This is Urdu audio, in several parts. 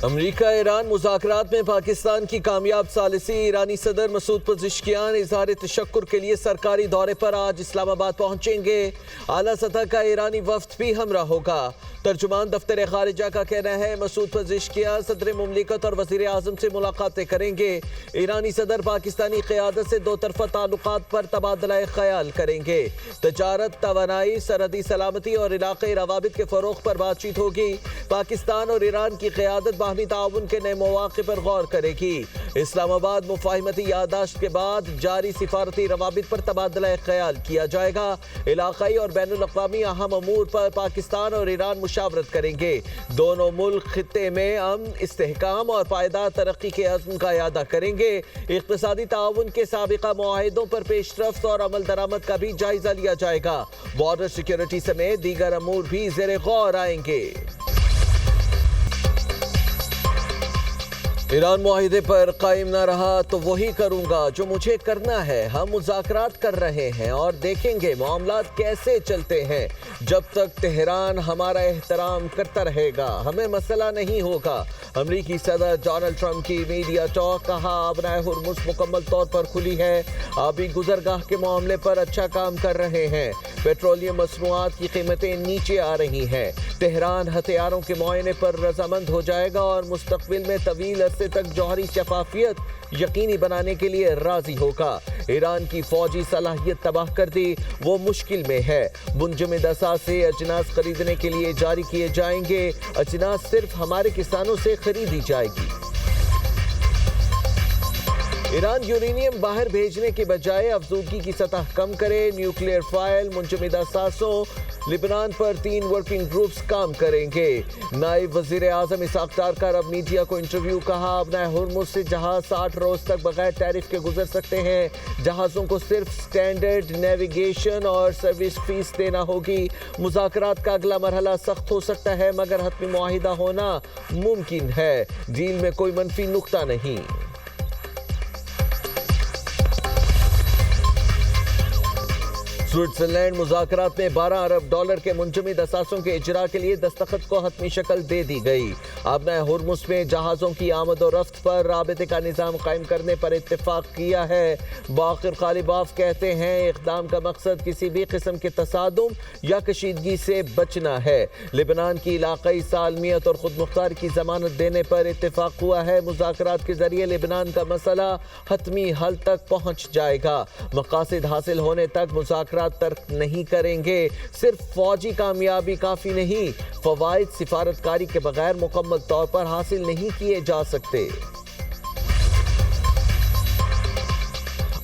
امریکہ ایران مذاکرات میں پاکستان کی کامیاب ثالثی۔ ایرانی صدر مسعود پزشکیان اظہار تشکر کے لیے سرکاری دورے پر آج اسلام آباد پہنچیں گے۔ اعلیٰ سطح کا ایرانی وفد بھی ہمراہ ہوگا۔ ترجمان دفتر خارجہ کا کہنا ہے مسعود پزشکیان صدر مملکت اور وزیر اعظم سے ملاقاتیں کریں گے۔ ایرانی صدر پاکستانی قیادت سے دو طرفہ تعلقات پر تبادلہ خیال کریں گے۔ تجارت، توانائی، سرحدی سلامتی اور علاقائی روابط کے فروغ پر بات چیت ہوگی۔ پاکستان اور ایران کی قیادت باہمی تعاون کے نئے مواقع پر غور کرے گی۔ اسلام آباد مفاہمتی یادداشت کے بعد جاری سفارتی روابط پر تبادلہ خیال کیا جائے گا۔ علاقائی اور بین الاقوامی اہم امور پر پاکستان اور ایران مشاورت کریں گے۔ دونوں ملک خطے میں امن، استحکام اور پائیدار ترقی کے عزم کا اعادہ کریں گے۔ اقتصادی تعاون کے سابقہ معاہدوں پر پیش رفت اور عمل درآمد کا بھی جائزہ لیا جائے گا۔ بارڈر سیکیورٹی سمیت دیگر امور بھی زیر غور آئیں گے۔ ایران معاہدے پر قائم نہ رہا تو وہی کروں گا جو مجھے کرنا ہے۔ ہم مذاکرات کر رہے ہیں اور دیکھیں گے معاملات کیسے چلتے ہیں۔ جب تک تہران ہمارا احترام کرتا رہے گا ہمیں مسئلہ نہیں ہوگا۔ امریکی صدر ڈونلڈ ٹرمپ کی میڈیا ٹاک، کہا آبنائے ہرمز مکمل طور پر کھلی ہے۔ آبی گزرگاہ کے معاملے پر اچھا کام کر رہے ہیں۔ پیٹرولیم مصنوعات کی قیمتیں نیچے آ رہی ہیں۔ تہران ہتھیاروں کے معائنے پر رضامند ہو جائے گا اور مستقبل میں طویل عرصے تک جوہری شفافیت یقینی بنانے کے لیے راضی ہوگا۔ ایران کی فوجی صلاحیت تباہ کر دی، وہ مشکل میں ہے۔ منجمد اثاثے اجناس خریدنے کے لیے جاری کیے جائیں گے۔ اجناس صرف ہمارے کسانوں سے خریدی جائے گی۔ ایران یورینیم باہر بھیجنے کے بجائے افزودگی کی سطح کم کرے۔ نیوکلیئر فائل منجمد اثاثوں لبنان پر 3 ورکنگ گروپس کام کریں گے۔ نائب وزیر اعظم اسحاق ڈار کا عرب میڈیا کو انٹرویو، کہا آبنائے ہرمز سے جہاز 60 روز تک بغیر ٹیرف کے گزر سکتے ہیں۔ جہازوں کو صرف سٹینڈرڈ نیویگیشن اور سروس فیس دینا ہوگی۔ مذاکرات کا اگلا مرحلہ سخت ہو سکتا ہے مگر حتمی معاہدہ ہونا ممکن ہے۔ ڈیل میں کوئی منفی نقطہ نہیں۔ سوئٹزرلینڈ مذاکرات میں $12 ارب کے منجمد اثاثوں کے اجرا کے لیے دستخط کو حتمی شکل دے دی گئی۔ آبنائے ہرمز میں جہازوں کی آمد و رفت پر رابطے کا نظام قائم کرنے پر اتفاق کیا ہے۔ باقر غالباف کہتے ہیں اقدام کا مقصد کسی بھی قسم کے تصادم یا کشیدگی سے بچنا ہے۔ لبنان کی علاقائی سالمیت اور خود مختار کی ضمانت دینے پر اتفاق ہوا ہے۔ مذاکرات کے ذریعے لبنان کا مسئلہ حتمی حل تک پہنچ جائے گا۔ مقاصد حاصل ہونے تک مذاکرات ترک نہیں کریں گے۔ صرف فوجی کامیابی کافی نہیں، فوائد سفارتکاری کے بغیر مکمل طور پر حاصل نہیں کیے جا سکتے۔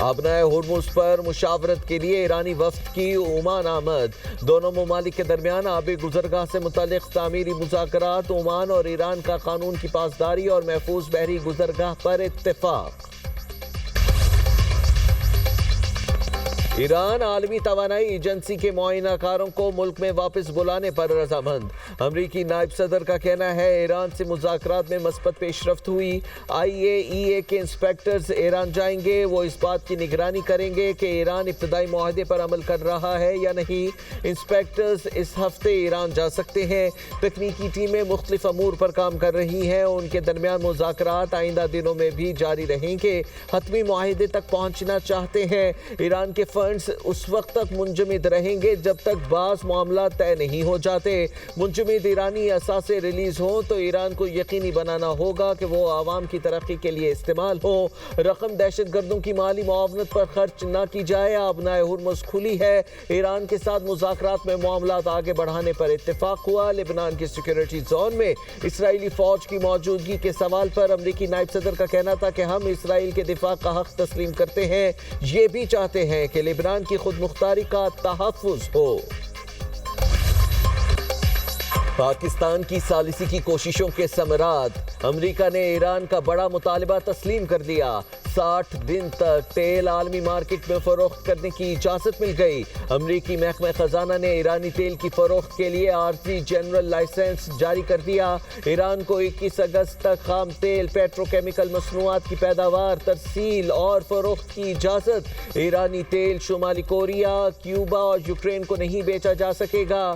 آبنائے ہرمز پر مشاورت کے لیے ایرانی وفد کی عمان آمد۔ دونوں ممالک کے درمیان آبی گزرگاہ سے متعلق تعمیری مذاکرات، عمان اور ایران کا قانون کی پاسداری اور محفوظ بحری گزرگاہ پر اتفاق۔ ایران عالمی توانائی ایجنسی کے معائنہ کاروں کو ملک میں واپس بلانے پر رضامند۔ امریکی نائب صدر کا کہنا ہے ایران سے مذاکرات میں مثبت پیش رفت ہوئی۔ IAEA کے انسپیکٹرز ایران جائیں گے۔ وہ اس بات کی نگرانی کریں گے کہ ایران ابتدائی معاہدے پر عمل کر رہا ہے یا نہیں۔ انسپیکٹرز اس ہفتے ایران جا سکتے ہیں۔ تکنیکی ٹیمیں مختلف امور پر کام کر رہی ہیں۔ ان کے درمیان مذاکرات آئندہ دنوں میں بھی جاری رہیں گے۔ حتمی معاہدے تک پہنچنا چاہتے ہیں۔ ایران کے اس وقت تک منجمد رہیں گے جب تک بعض معاملات طے نہیں ہو جاتے۔ منجمد ایرانی اثاثے ریلیز ہوں تو ایران کو یقینی بنانا ہوگا کہ وہ عوام کی ترقی کے لیے استعمال ہو۔ رقم دہشت گردوں کی مالی معاونت پر خرچ نہ کی جائے۔ آبنائے ہرمز کھلی ہے۔ ایران کے ساتھ مذاکرات میں معاملات آگے بڑھانے پر اتفاق ہوا۔ لبنان کے سیکیورٹی زون میں اسرائیلی فوج کی موجودگی کے سوال پر امریکی نائب صدر کا کہنا تھا کہ ہم اسرائیل کے دفاع کا حق تسلیم کرتے ہیں، یہ بھی چاہتے ہیں کہ لبنان کی خود مختاری کا تحفظ ہو۔ پاکستان کی ثالثی کی کوششوں کے ثمرات۔ امریکہ نے ایران کا بڑا مطالبہ تسلیم کر دیا۔ 60 دن تک تیل عالمی مارکیٹ میں فروخت کرنے کی اجازت مل گئی۔ امریکی محکمہ خزانہ نے ایرانی تیل کی فروخت کے لیے عارضی جنرل لائسنس جاری کر دیا۔ ایران کو 21 اگست تک خام تیل، پیٹروکیمیکل مصنوعات کی پیداوار، ترسیل اور فروخت کی اجازت۔ ایرانی تیل شمالی کوریا، کیوبا اور یوکرین کو نہیں بیچا جا سکے گا۔